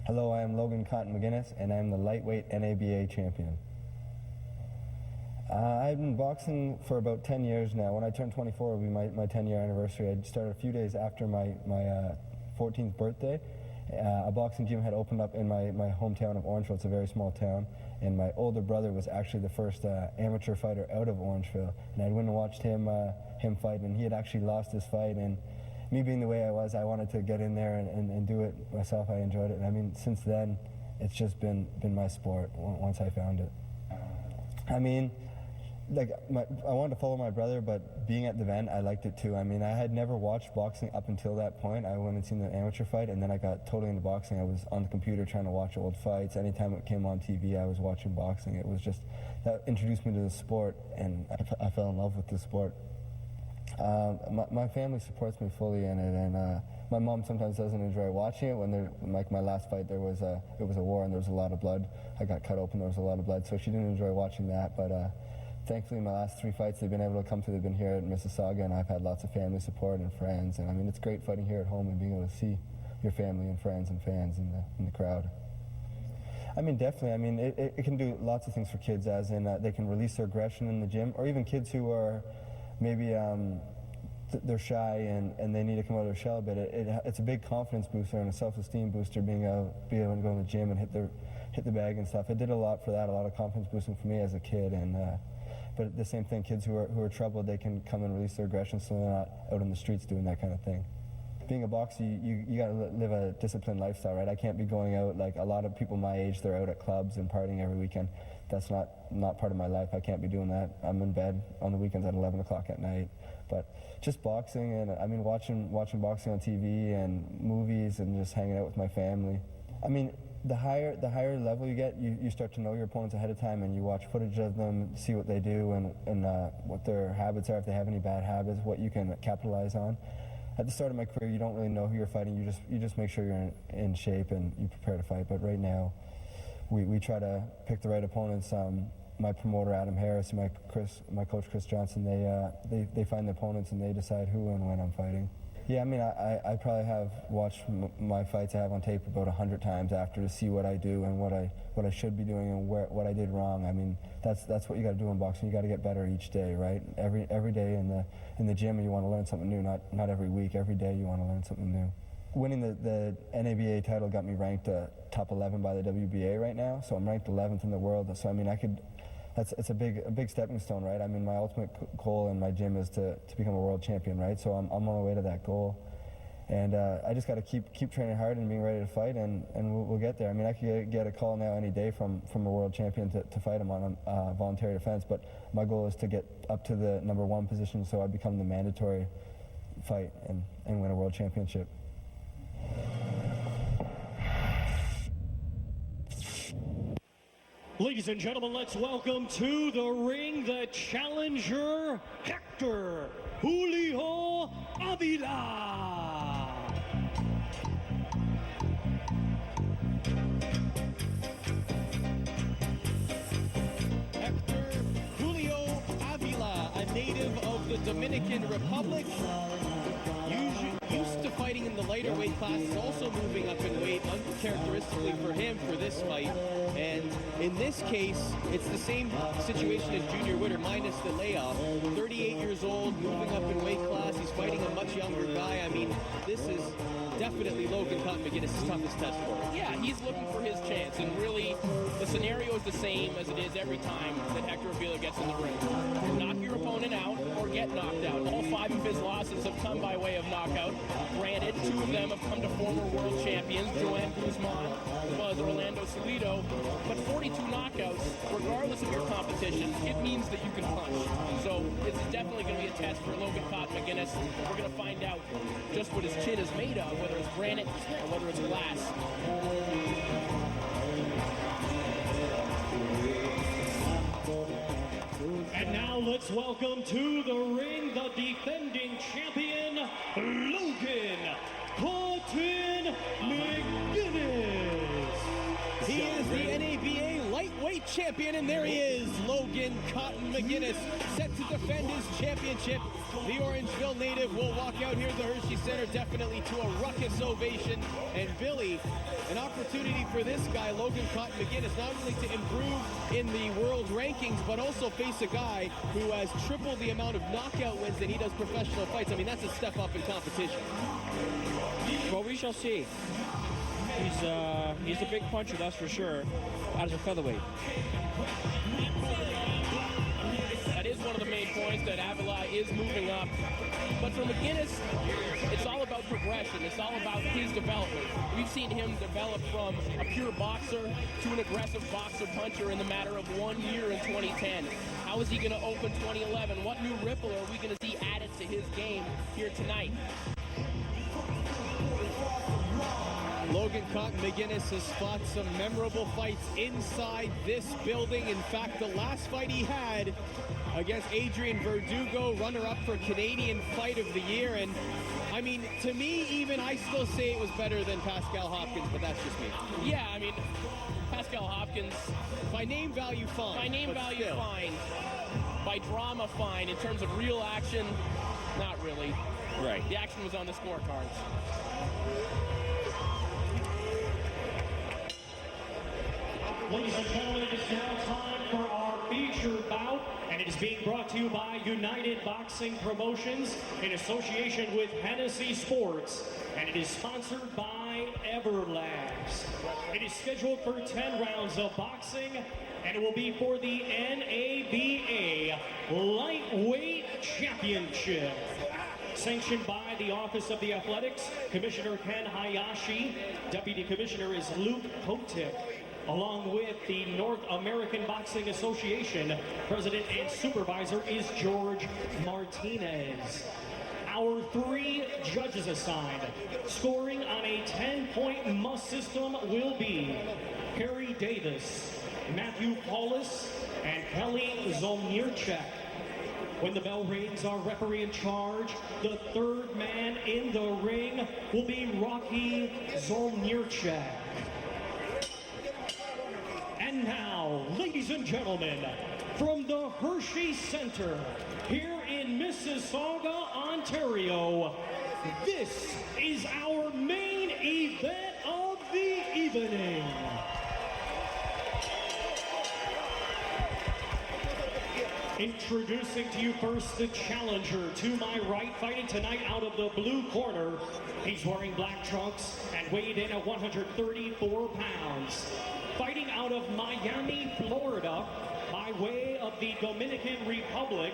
Hello, I am Logan McGuinness, and I am the lightweight NABA champion. I've been boxing for about 10 years now. When I turned 24, it will be my 10-year anniversary. I started a few days after my 14th birthday. A boxing gym had opened up in my hometown of Orangeville. It's a very small town, and my older brother was actually the first amateur fighter out of Orangeville. And I went and watched him fight, and he had actually lost his fight. And me being the way I was, I wanted to get in there and do it myself. I enjoyed it. And I mean, since then, it's just been my sport once I found it. I mean, like I wanted to follow my brother, but being at the event, I liked it too. I mean, I had never watched boxing up until that point. I went and seen the amateur fight, and then I got totally into boxing. I was on the computer trying to watch old fights. Anytime it came on TV, I was watching boxing. It was just, that introduced me to the sport, and I fell in love with the sport. My family supports me fully in it, and my mom sometimes doesn't enjoy watching it. Like my last fight, it was a war and there was a lot of blood. I got cut open, there was a lot of blood, so she didn't enjoy watching that. But thankfully, my last 3 fights, they've been able to come to. They've been here at Mississauga, and I've had lots of family support and friends. And I mean, it's great fighting here at home and being able to see your family and friends and fans in the crowd. I mean, definitely. I mean, it can do lots of things for kids, as in they can release their aggression in the gym, or even kids who are maybe they're shy and they need to come out of their shell a bit. It's a big confidence booster and a self-esteem booster being able to go in the gym and hit the bag and stuff. It did a lot for that, a lot of confidence boosting for me as a kid. And but the same thing, kids who are troubled, they can come and release their aggression so they're not out on the streets doing that kind of thing. Being a boxer, you got to live a disciplined lifestyle, right? I can't be going out like a lot of people my age. They're out at clubs and partying every weekend. That's not part of my life. I can't be doing that. I'm in bed on the weekends at 11 o'clock at night. But just boxing, and I mean watching boxing on TV and movies and just hanging out with my family. I mean, the higher level you get, you start to know your opponents ahead of time, and you watch footage of them, see what they do and what their habits are, if they have any bad habits, what you can capitalize on. At the start of my career, you don't really know who you're fighting. You just make sure you're in shape and you prepare to fight. But right now, we try to pick the right opponents. My promoter Adam Harris and my coach Chris Johnson, they find the opponents and they decide who and when I'm fighting. Yeah, I mean, I probably have watched my fights I have on tape about 100 times after to see what I do and what I should be doing and what I did wrong. I mean, that's what you got to do in boxing. You got to get better each day, right? Every day in the gym, you want to learn something new. Not every week. Every day, you want to learn something new. Winning the NABA title got me ranked top 11 by the WBA right now. So I'm ranked 11th in the world. So I mean, it's a big stepping stone, right? I mean, my ultimate goal in my gym is to become a world champion, right? So I'm on my way to that goal, and I just got to keep training hard and being ready to fight, and we'll get there. I mean, I could get a call now any day from a world champion to fight him on a voluntary defense, but my goal is to get up to the #1 position, so I become the mandatory fight and win a world championship. Ladies and gentlemen, let's welcome to the ring the challenger, Hector Julio Avila. Hector Julio Avila, a native of the Dominican Republic, used to fighting in the lighter weight class, is also moving up in weight, uncharacteristically for him for this fight. And in this case, it's the same situation as Junior Witter, minus the layoff. 38 years old, moving up in weight class. He's fighting a much younger guy. I mean, this is definitely Logan McGuinness' toughest test for him. Yeah, he's looking for his chance, and really, the scenario is the same as it is every time that Hector Avila gets in the ring. Knock your opponent out or get knocked out. All 5 of his losses have come by way of knockout. Granted, 2 of them have come to former world champions, Joanne Guzman, as well as Orlando Salido. But 42 knockouts, regardless of your competition, it means that you can punch. So this is definitely going to be a test for Logan McGuinness. We're going to find out just what his chin is made of, whether it's granite or whether it's glass. And now let's welcome to the ring the defending champion, Logan McGuinness. He is the NABA lightweight lightweight champion, and there he is, Logan Cotton McGuinness, set to defend his championship. The Orangeville native will walk out here at the Hershey Center definitely to a ruckus ovation. And Billy, an opportunity for this guy, Logan Cotton McGuinness, not only to improve in the world rankings, but also face a guy who has triple the amount of knockout wins than he does professional fights. I mean, that's a step up in competition. Well, we shall see. He's a big puncher, that's for sure, as a featherweight. That is one of the main points, that Avila is moving up. But for McGuinness, it's all about progression. It's all about his development. We've seen him develop from a pure boxer to an aggressive boxer-puncher in the matter of 1 year in 2010. How is he going to open 2011? What new ripple are we going to see added to his game here tonight? Logan Cotton McGuinness has fought some memorable fights inside this building. In fact, the last fight he had against Adrian Verdugo, runner-up for Canadian Fight of the Year. And I mean, to me, even I still say it was better than Pascal Hopkins, but that's just me. Yeah, I mean, Pascal Hopkins, by name value, fine. by name value, still. fine. By drama, fine. In terms of real action, not really. Right. The action was on the scorecards. Ladies and gentlemen, it is now time for our feature bout, and it is being brought to you by United Boxing Promotions in association with Hennessy Sports, and it is sponsored by Everlast. It is scheduled for 10 rounds of boxing, and it will be for the NABA Lightweight Championship. Sanctioned by the Office of the Athletics, Commissioner Ken Hayashi, Deputy Commissioner is Luke Hotik, along with the North American Boxing Association, President and Supervisor is George Martinez. Our 3 judges assigned, scoring on a 10-point must system, will be Harry Davis, Matthew Paulus, and Kelly Zolnierczak. When the bell rings, our referee in charge, the 3rd man in the ring, will be Rocky Zolnierczak. And now, ladies and gentlemen, from the Hershey Center, here in Mississauga, Ontario, this is our main event of the evening. Introducing to you first the challenger to my right, fighting tonight out of the blue corner. He's wearing black trunks and weighed in at 134 pounds. Fighting out of Miami, Florida, by way of the Dominican Republic,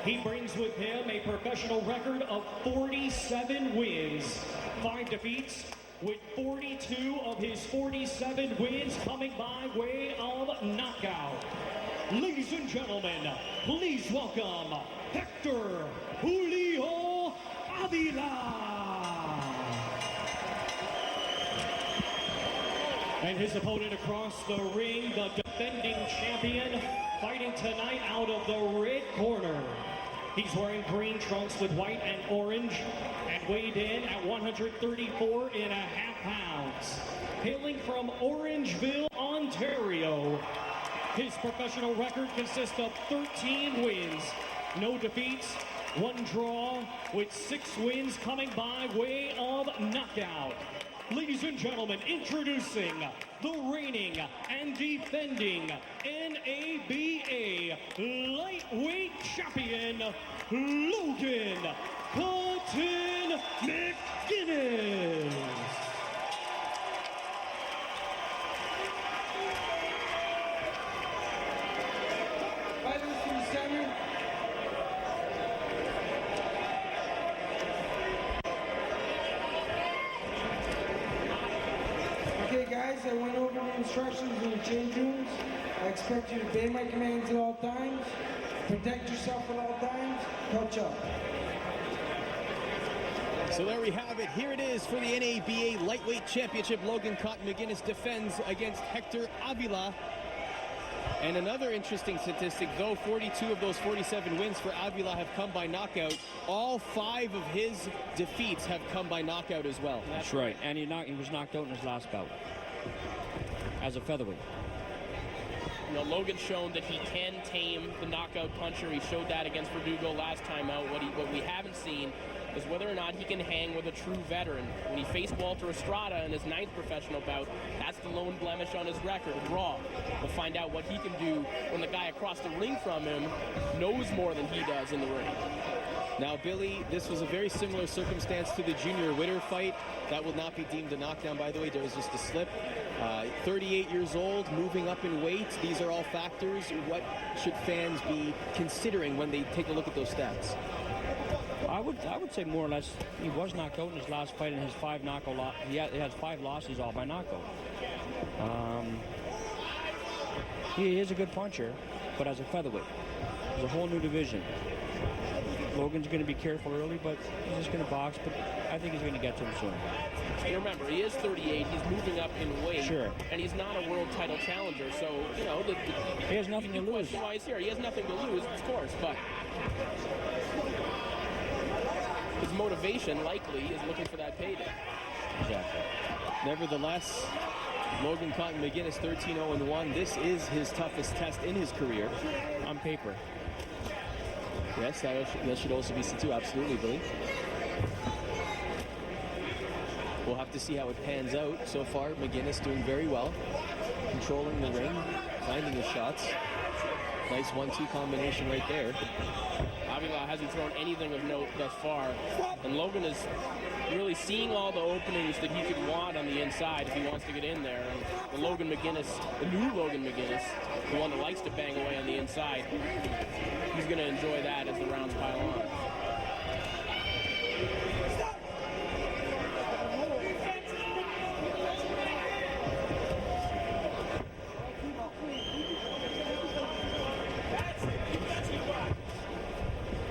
he brings with him a professional record of 47 wins, 5 defeats, with 42 of his 47 wins coming by way of knockout. Ladies and gentlemen, please welcome Hector Julio Avila. And his opponent across the ring, the defending champion, fighting tonight out of the red corner. He's wearing green trunks with white and orange and weighed in at 134.5 pounds. Hailing from Orangeville, Ontario, his professional record consists of 13 wins, no defeats, 1 draw, with 6 wins coming by way of knockout. Ladies and gentlemen, introducing the reigning and defending NABA lightweight champion, Logan Cotton McGuinness. Okay guys, I went over the instructions in the change rooms. I expect you to obey my commands at all times, protect yourself at all times, coach up. So there we have it. Here it is for the NABA Lightweight Championship. Logan Cotton McGuinness defends against Hector Avila. And another interesting statistic, though 42 of those 47 wins for Avila have come by knockout, all 5 of his defeats have come by knockout as well. That's right. And he was knocked out in his last bout as a featherweight. You know, Logan's shown that he can tame the knockout puncher. He showed that against Verdugo last time out. What we haven't seen is whether or not he can hang with a true veteran. When he faced Walter Estrada in his 9th professional bout, that's the lone blemish on his record, raw. We'll find out what he can do when the guy across the ring from him knows more than he does in the ring. Now, Billy, this was a very similar circumstance to the Junior Witter fight. That will not be deemed a knockdown, by the way. There was just a slip. 38 years old, moving up in weight. These are all factors. What should fans be considering when they take a look at those stats? I would say more or less he was knocked out in his last fight, and his 5 knockout he has 5 losses all by knockout. He is a good puncher, but as a featherweight, it's a whole new division. Logan's going to be careful early, but he's just going to box, but I think he's going to get to him soon. And remember, he is 38, he's moving up in weight, sure, and he's not a world title challenger, so, you know, he has nothing to lose. Why he's here. He has nothing to lose, of course, but his motivation, likely, is looking for that payday. Exactly. Nevertheless, Logan Cotton McGuinness, 13-0-1. This is his toughest test in his career. On paper. Yes, that should also be seen too, absolutely, Billy. We'll have to see how it pans out. So far, McGuinness doing very well, controlling the ring, finding his shots. Nice 1-2 combination right there. Avila hasn't thrown anything of note thus far, and Logan is really seeing all the openings that he could want on the inside if he wants to get in there. And the Logan McGuinness, the new Logan McGuinness, the one that likes to bang away on the inside, he's going to enjoy that as the rounds pile on.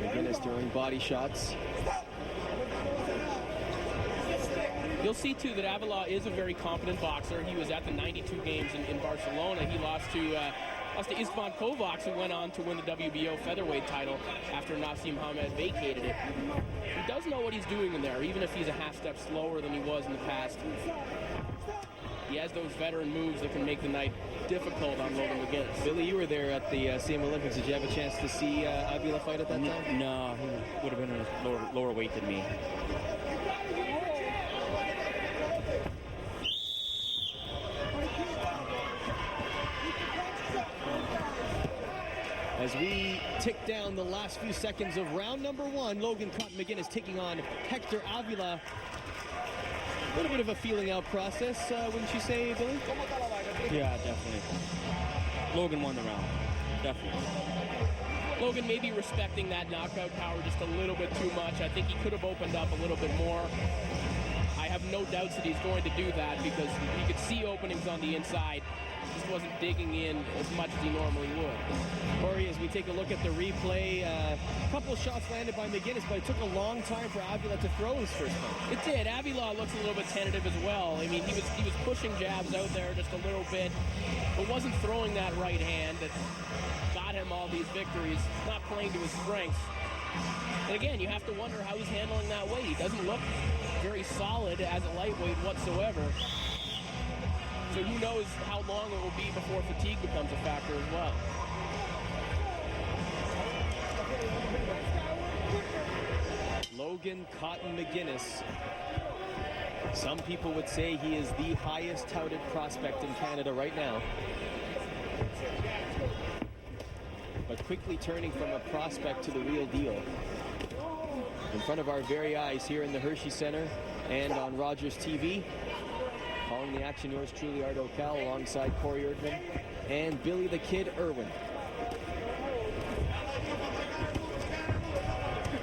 McGuinness throwing body shots. You'll see, too, that Avila is a very competent boxer. He was at the 92 games in Barcelona. He lost to Istvan Kovacs, who went on to win the WBO featherweight title after Nassim Hamed vacated it. He does know what he's doing in there, even if he's a half step slower than he was in the past. He has those veteran moves that can make the night difficult on Logan McGuinness. Billy, you were there at the same Olympics. Did you have a chance to see Avila fight at that time? No, he would have been in a lower weight than me. As we tick down the last few seconds of round number 1, Logan Cotton McGuinness taking on Hector Avila. A little bit of a feeling out process, wouldn't you say, Billy? Yeah, definitely. Logan won the round. Definitely. Logan may be respecting that knockout power just a little bit too much. I think he could have opened up a little bit more. I have no doubts that he's going to do that because you could see openings on the inside. Just wasn't digging in as much as he normally would. Corey, as we take a look at the replay, a couple shots landed by McGuinness, but it took a long time for Avila to throw his first punch. It did. Avila looks a little bit tentative as well. I mean, he was pushing jabs out there just a little bit, but wasn't throwing that right hand that got him all these victories, not playing to his strengths. And again, you have to wonder how he's handling that weight. He doesn't look very solid as a lightweight whatsoever. So who knows how long it will be before fatigue becomes a factor as well. Logan Cotton McGuinness. Some people would say he is the highest touted prospect in Canada right now. But quickly turning from a prospect to the real deal. In front of our very eyes here in the Hershey Center and on Rogers TV. Calling the action, yours truly, Art O'Cal, alongside Corey Erdman and Billy the Kid Irwin.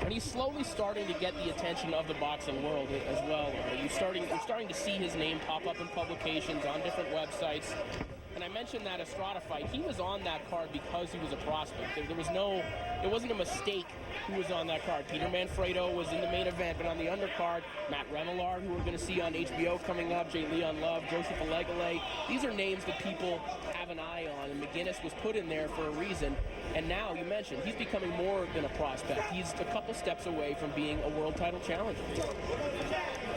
And he's slowly starting to get the attention of the boxing world as well. You're starting to see his name pop up in publications, on different websites. And I mentioned that Estrada fight. He was on that card because he was a prospect. It wasn't a mistake who was on that card. Peter Manfredo was in the main event, but on the undercard, Matt Remillard, who we're going to see on HBO coming up, J. Leon Love, Joseph Alegale. These are names that people have an eye on, and McGuinness was put in there for a reason. And now, you mentioned, he's becoming more than a prospect. He's a couple steps away from being a world title challenger.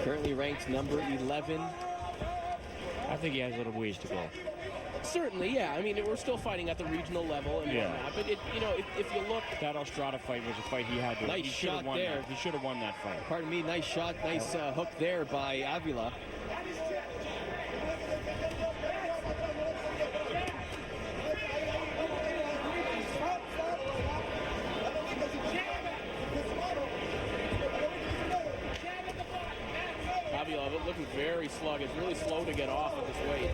Currently ranked number 11. I think he has a little ways to go. Certainly, yeah. I mean, we're still fighting at the regional level and whatnot. But if you look, that Ostrada fight was a fight he had to. Nice shot there. He should have won that fight. Pardon me. Nice shot. Nice hook there by Avila. Avila looking very sluggish, really slow to get off at this weight.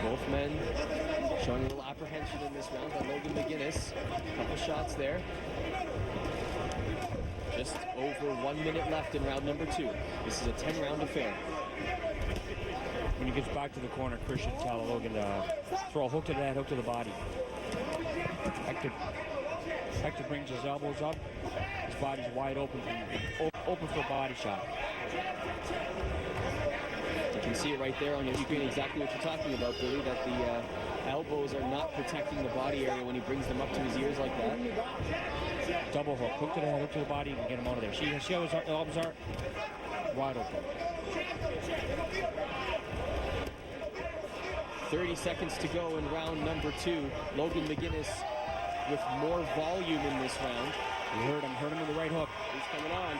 Both men showing a little apprehension in this round by Logan McGuinness. Couple shots there. Just over 1 minute left in round number 2. This is a 10-round affair. When he gets back to the corner, Chris should tell Logan to throw a hook to the head, hook to the body. Hector brings his elbows up. His body's wide open for a body shot. You can see it right there on your screen, exactly what you're talking about, Billy, that the elbows are not protecting the body area when he brings them up to his ears like that. Double hook, hook to the head, hook to the body, and get him out of there. See how his elbows are? Wide open. 30 seconds to go in round number 2. Logan McGuinness with more volume in this round. You heard him with the right hook. He's coming on.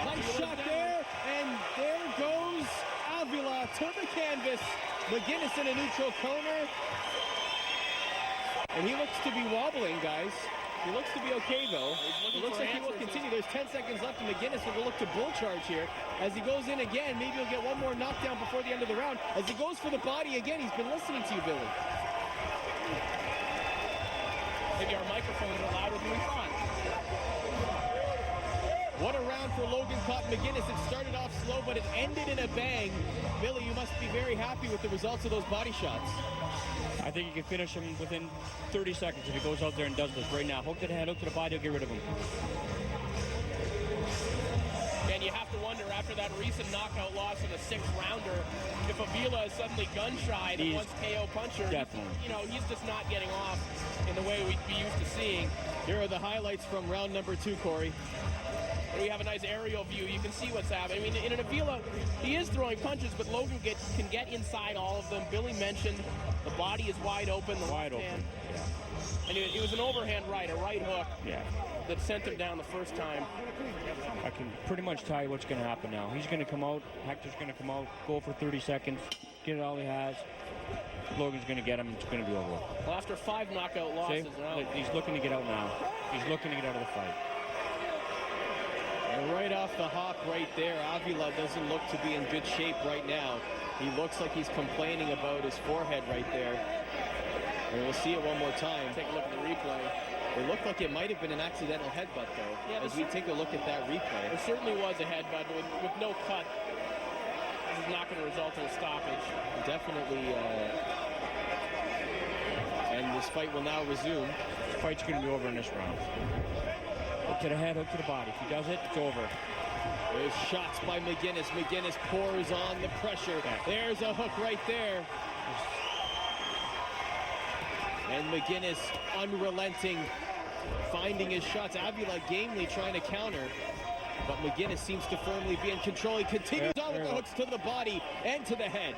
Nice shot there, and there goes Avila to the canvas. McGuinness in a neutral corner. And he looks to be wobbling, guys. He looks to be okay, though. It looks like he will continue. There's 10 seconds left, and McGuinness will look to bull charge here. As he goes in again, maybe he'll get one more knockdown before the end of the round. As he goes for the body again, he's been listening to you, Billy. Maybe our microphones are louder than we thought. What a round for Logan McGuinness. It started off slow, but it ended in a bang. Billy, you must be very happy with the results of those body shots. I think he can finish him within 30 seconds if he goes out there and does this right now. Hook to the head, hook to the body, he'll get rid of him. And you have to wonder, after that recent knockout loss in the 6th rounder, if Avila is suddenly gun-shy, the once KO puncher, definitely. He's just not getting off in the way we'd be used to seeing. Here are the highlights from round number 2, Corey. We have a nice aerial view. You can see what's happening. I mean, in an Avila, he is throwing punches, but Logan can get inside all of them. Billy mentioned the body is wide open. Wide open. Yeah. And it was an overhand right, a right hook that sent him down the first time. I can pretty much tell you what's going to happen now. He's going to come out. Hector's going to come out, go for 30 seconds, get all he has. Logan's going to get him. It's going to be over. Well, after 5 knockout losses, now he's looking to get out now. He's looking to get out of the fight. And right off the hop right there, Avila doesn't look to be in good shape right now. He looks like he's complaining about his forehead right there. And we'll see it one more time. Take a look at the replay. It looked like it might have been an accidental headbutt, though. Yeah, as we take a look at that replay. There certainly was a headbutt with no cut. This is not going to result in a stoppage. Definitely. And this fight will now resume. The fight's going to be over in this round. Hook to the head, hook to the body. If he does it, it's over. There's shots by McGuinness. McGuinness pours on the pressure. There's a hook right there. And McGuinness unrelenting, finding his shots. Avila gamely trying to counter, but McGuinness seems to firmly be in control. He continues on with the hooks to the body and to the head.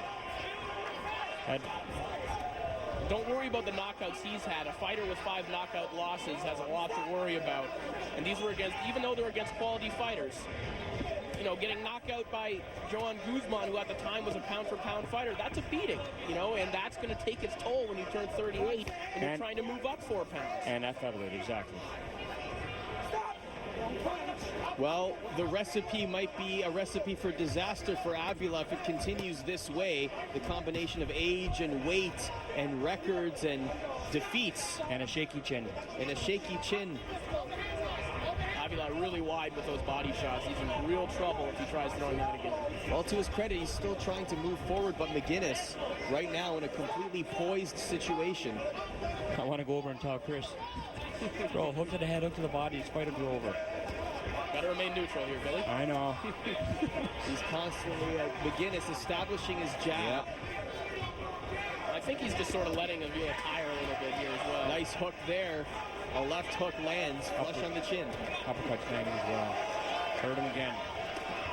Don't worry about the knockouts he's had. A fighter with 5 knockout losses has a lot to worry about. And these were against, even though they're against quality fighters, getting knocked out by Joan Guzman, who at the time was a pound-for-pound fighter, that's a beating, and that's going to take its toll when you turn 38 and you're trying to move up 4 pounds. And that featherweight, exactly. Well, the recipe might be a recipe for disaster for Avila if it continues this way. The combination of age and weight and records and defeats. And a shaky chin. Avila really wide with those body shots. He's in real trouble if he tries throwing that again. Well, to his credit, he's still trying to move forward, but McGuinness right now in a completely poised situation. I want to go over and tell Chris, throw a hook to the head, hook to the body, this fight will be over. Got to remain neutral here, Billy. I know. He's constantly, McGuinness establishing his jab. Yeah. I think he's just sort of letting Avila tire a little bit here as well. Nice hook there. A left hook lands flush on the chin. Uppercut's landing as well. Hurt him again.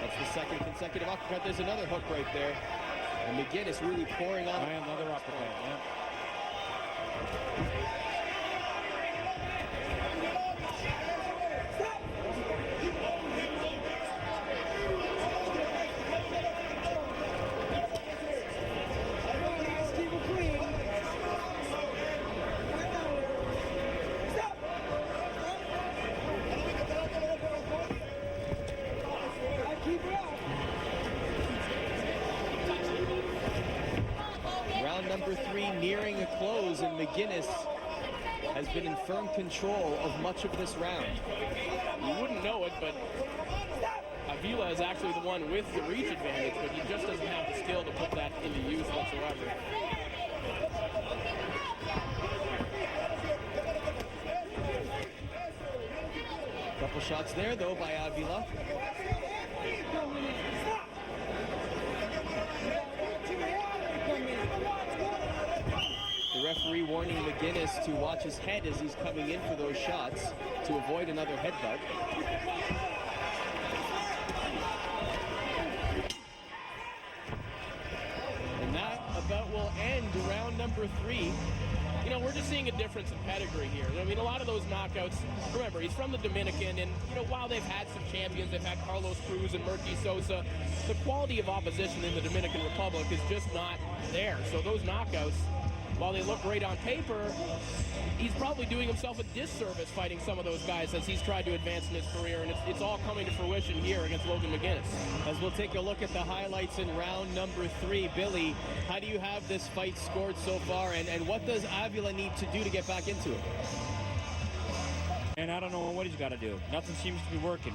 That's the second consecutive uppercut. There's another hook right there. And McGuinness really pouring on. Another uppercut, yeah. Round number 3 nearing a close, and McGuinness has been in firm control of much of this round. You wouldn't know it, but Avila is actually the one with the reach advantage, but he just doesn't have the skill to put that into use whatsoever. Couple shots there, though, by Avila. The referee warning McGuinness to watch his head as he's coming in for those shots to avoid another headbutt. And that about will end round number 3. You know, we're just seeing a difference in pedigree here. I mean, a lot of those knockouts, remember, he's from the Dominican, and, you know, while they've had some champions, they've had Carlos Cruz and Murky Sosa, the quality of opposition in the Dominican Republic is just not there. So those knockouts, while they look great on paper, he's probably doing himself a disservice fighting some of those guys as he's tried to advance in his career, and it's all coming to fruition here against Logan McGuinness. As we'll take a look at the highlights in round number 3. Billy, how do you have this fight scored so far, and what does Avila need to do to get back into it? And I don't know what he's got to do. Nothing seems to be working.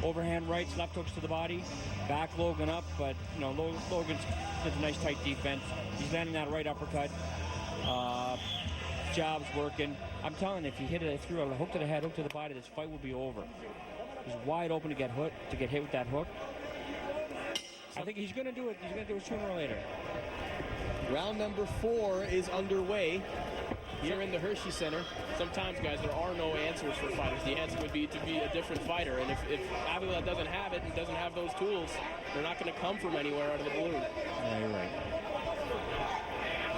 Overhand rights, left hooks to the body, back Logan up, but you know, Logan's has a nice tight defense. He's landing that right uppercut. Job's working. I'm telling you, if he hit it through a hook to the head, hook to the body, this fight will be over. He's wide open to get hit with that hook. I think he's going to do it. He's going to do it sooner or later. Round number 4 is underway here in the Hershey Center. Sometimes, guys, there are no answers for fighters. The answer would be to be a different fighter. And if Avila doesn't have it and doesn't have those tools, they're not going to come from anywhere out of the blue. Yeah, you're right.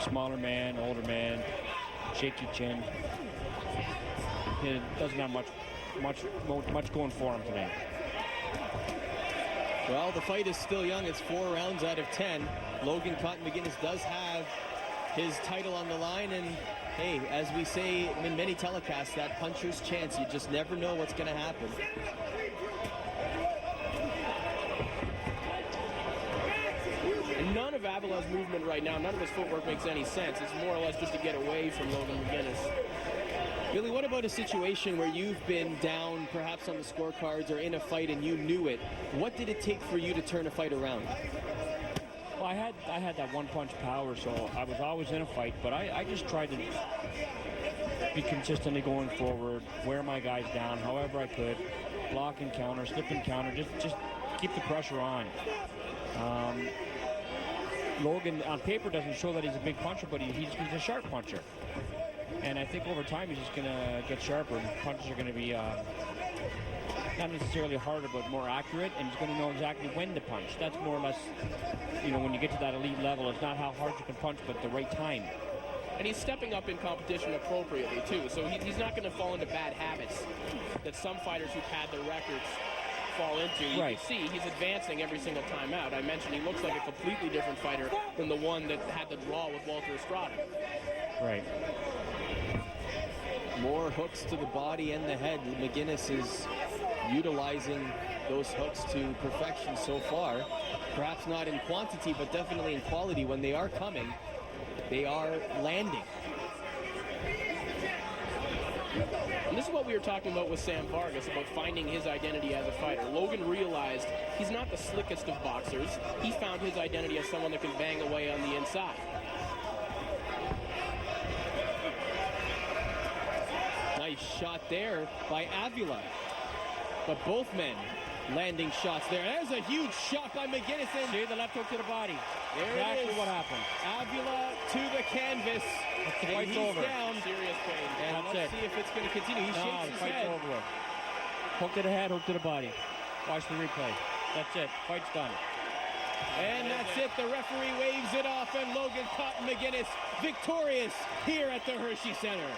Smaller man, older man, shaky chin. He doesn't have much going for him today. Well, the fight is still young. It's 4 rounds out of 10. Logan Cotton McGuinness does have his title on the line, and hey, as we say in many telecasts, that puncher's chance. You just never know what's going to happen. And none of Avila's movement right now, none of his footwork makes any sense. It's more or less just to get away from Logan McGuinness. Billy, what about a situation where you've been down perhaps on the scorecards or in a fight and you knew it? What did it take for you to turn a fight around? Well, I had that one-punch power, so I was always in a fight, but I just tried to be consistently going forward, wear my guys down however I could, block and counter, slip and counter, just keep the pressure on. Logan, on paper, doesn't show that he's a big puncher, but he's a sharp puncher. And I think over time he's just going to get sharper. Punches are going to be not necessarily harder, but more accurate, and he's going to know exactly when to punch. That's more or less, you know, when you get to that elite level, it's not how hard you can punch, but the right time. And he's stepping up in competition appropriately, too. So he's not going to fall into bad habits that some fighters who've had their records fall into. You Right. can see he's advancing every single time out. I mentioned he looks like a completely different fighter than the one that had the draw with Walter Estrada. Right. More hooks to the body and the head. McGuinness is utilizing those hooks to perfection so far. Perhaps not in quantity, but definitely in quality. When they are coming, they are landing. And this is what we were talking about with Sam Vargas, about finding his identity as a fighter. Logan realized he's not the slickest of boxers. He found his identity as someone that can bang away on the inside. Nice shot there by Avila. But both men landing shots there. There's a huge shot by McGuinness. And See the left hook to the body. there Exactly it is. what happened. Avila to the canvas. The And fight's he's over. down. Serious pain. And That's it. See if it's going to continue. He No, shakes the his fight's head. over with. Hook to the head, hook to the body. Watch the replay. That's it. Fight's done. And that's it. The referee waves it off, and Logan Cotton McGuinness victorious here at the Hershey Center.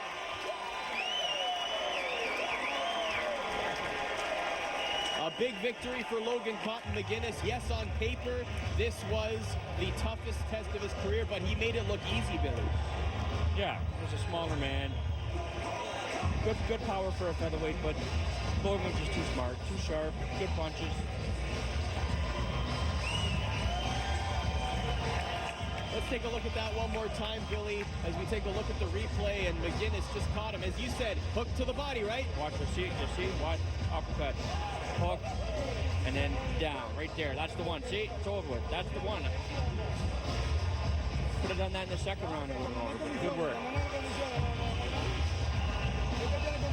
A big victory for Logan Cotton McGuinness. Yes, on paper, this was the toughest test of his career, but he made it look easy, Billy. Yeah, he's a smaller man. Good power for a featherweight, but Logan was just too smart, too sharp, good punches. Let's take a look at that one more time, Billy, as we take a look at the replay, and McGuinness just caught him. As you said, hook to the body, right? Watch, you see, watch, uppercut, hook, and then down, right there. That's the one. See, it's over with. That's the one. Could have done that in the second round. Good work.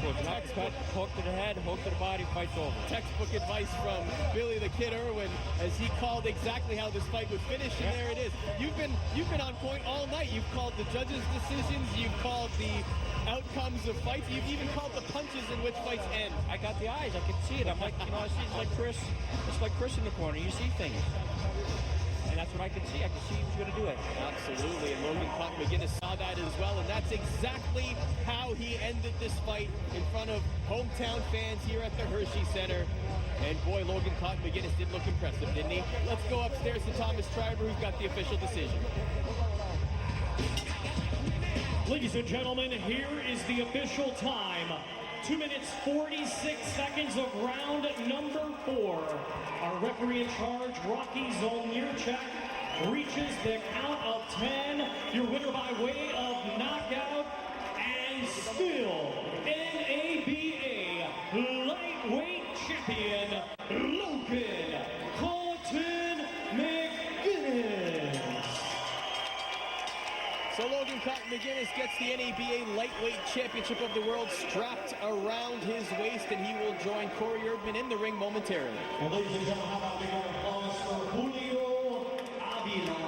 So it's an uppercut, hook to the head, hook to the body, fight's over. Textbook advice from Billy the Kid Irwin as he called exactly how this fight would finish, and there it is. You've been on point all night. You've called the judges' decisions, you've called the outcomes of fights, you've even called the punches in which fights end. I got the eyes, I can see it. I'm like, I see it's like Chris. It's like Chris in the corner. You see things. And that's what I can see. I can see who's going to do it. Absolutely, and Logan Cotton McGuinness saw that as well, and that's exactly how he ended this fight in front of hometown fans here at the Hershey Center. And boy, Logan Cotton McGuinness did look impressive, didn't he? Let's go upstairs to Thomas Triber, who's got the official decision. Ladies and gentlemen, here is the official time. 2 minutes, 46 seconds of round number 4. Our referee in charge, Rocky Zolnierczak, reaches the count of 10. Your winner by way of knockout and still NABA lightweight champion, Logan Cotton McGuinness. So Logan Cotton McGuinness gets the NABA Lightweight Championship of the World strapped around his waist, and he will join Corey Erdman in the ring momentarily. And ladies and gentlemen, how about a big round of applause for Julio Avila.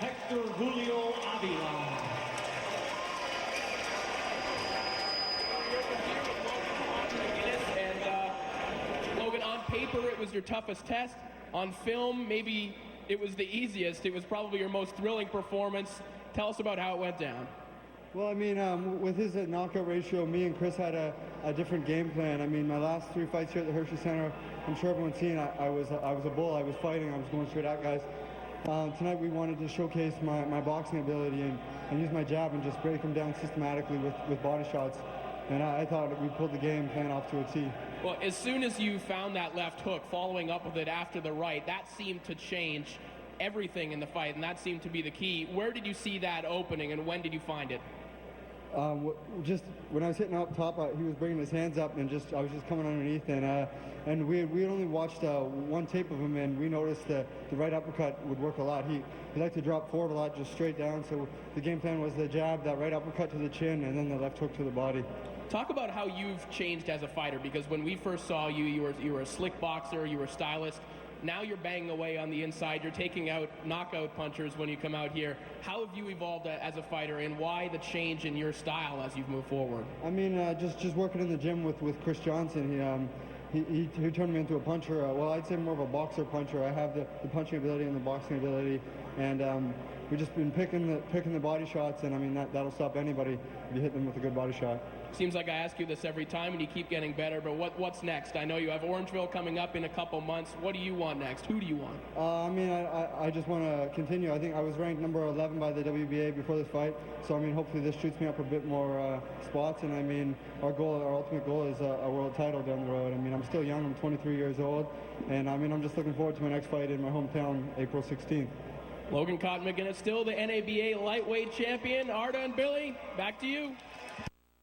Hector Julio Avila. And Logan, on paper, it was your toughest test. On film, maybe it was the easiest. It was probably your most thrilling performance. Tell us about how it went down. Well, I mean, with his knockout ratio, me and Chris had a different game plan. I mean, my last 3 fights here at the Hershey Center, I'm sure everyone's seen, I was a bull. I was fighting. I was going straight at guys. Tonight we wanted to showcase my boxing ability and use my jab and just break them down systematically with body shots. And I thought we pulled the game plan off to a T. Well, as soon as you found that left hook, following up with it after the right, that seemed to change everything in the fight, and that seemed to be the key. Where did you see that opening, and when did you find it? Just when I was hitting up top, he was bringing his hands up, and I was just coming underneath, and we had only watched one tape of him, and we noticed that the right uppercut would work a lot. He liked to drop forward a lot, just straight down. So the game plan was the jab, that right uppercut to the chin, and then the left hook to the body. Talk about how you've changed as a fighter, because when we first saw you, you were a slick boxer, you were a stylist. Now you're banging away on the inside. You're taking out knockout punchers when you come out here. How have you evolved as a fighter, and why the change in your style as you've moved forward? I mean, just working in the gym with Chris Johnson, he turned me into a puncher. Well, I'd say more of a boxer puncher. I have the punching ability and the boxing ability, and we've just been picking the body shots, and I mean that'll stop anybody if you hit them with a good body shot. Seems like I ask you this every time, and you keep getting better, but what's next? I know you have Orangeville coming up in a couple months. What do you want next? Who do you want? I mean, I just want to continue. I think I was ranked number 11 by the WBA before this fight, so I mean, hopefully this shoots me up a bit more spots, and I mean, our ultimate goal is a world title down the road. I mean, I'm still young. I'm 23 years old, and I mean, I'm just looking forward to my next fight in my hometown, April 16th. Logan Cotton McGuinness, still the NABA lightweight champion. Arda and Billy, back to you.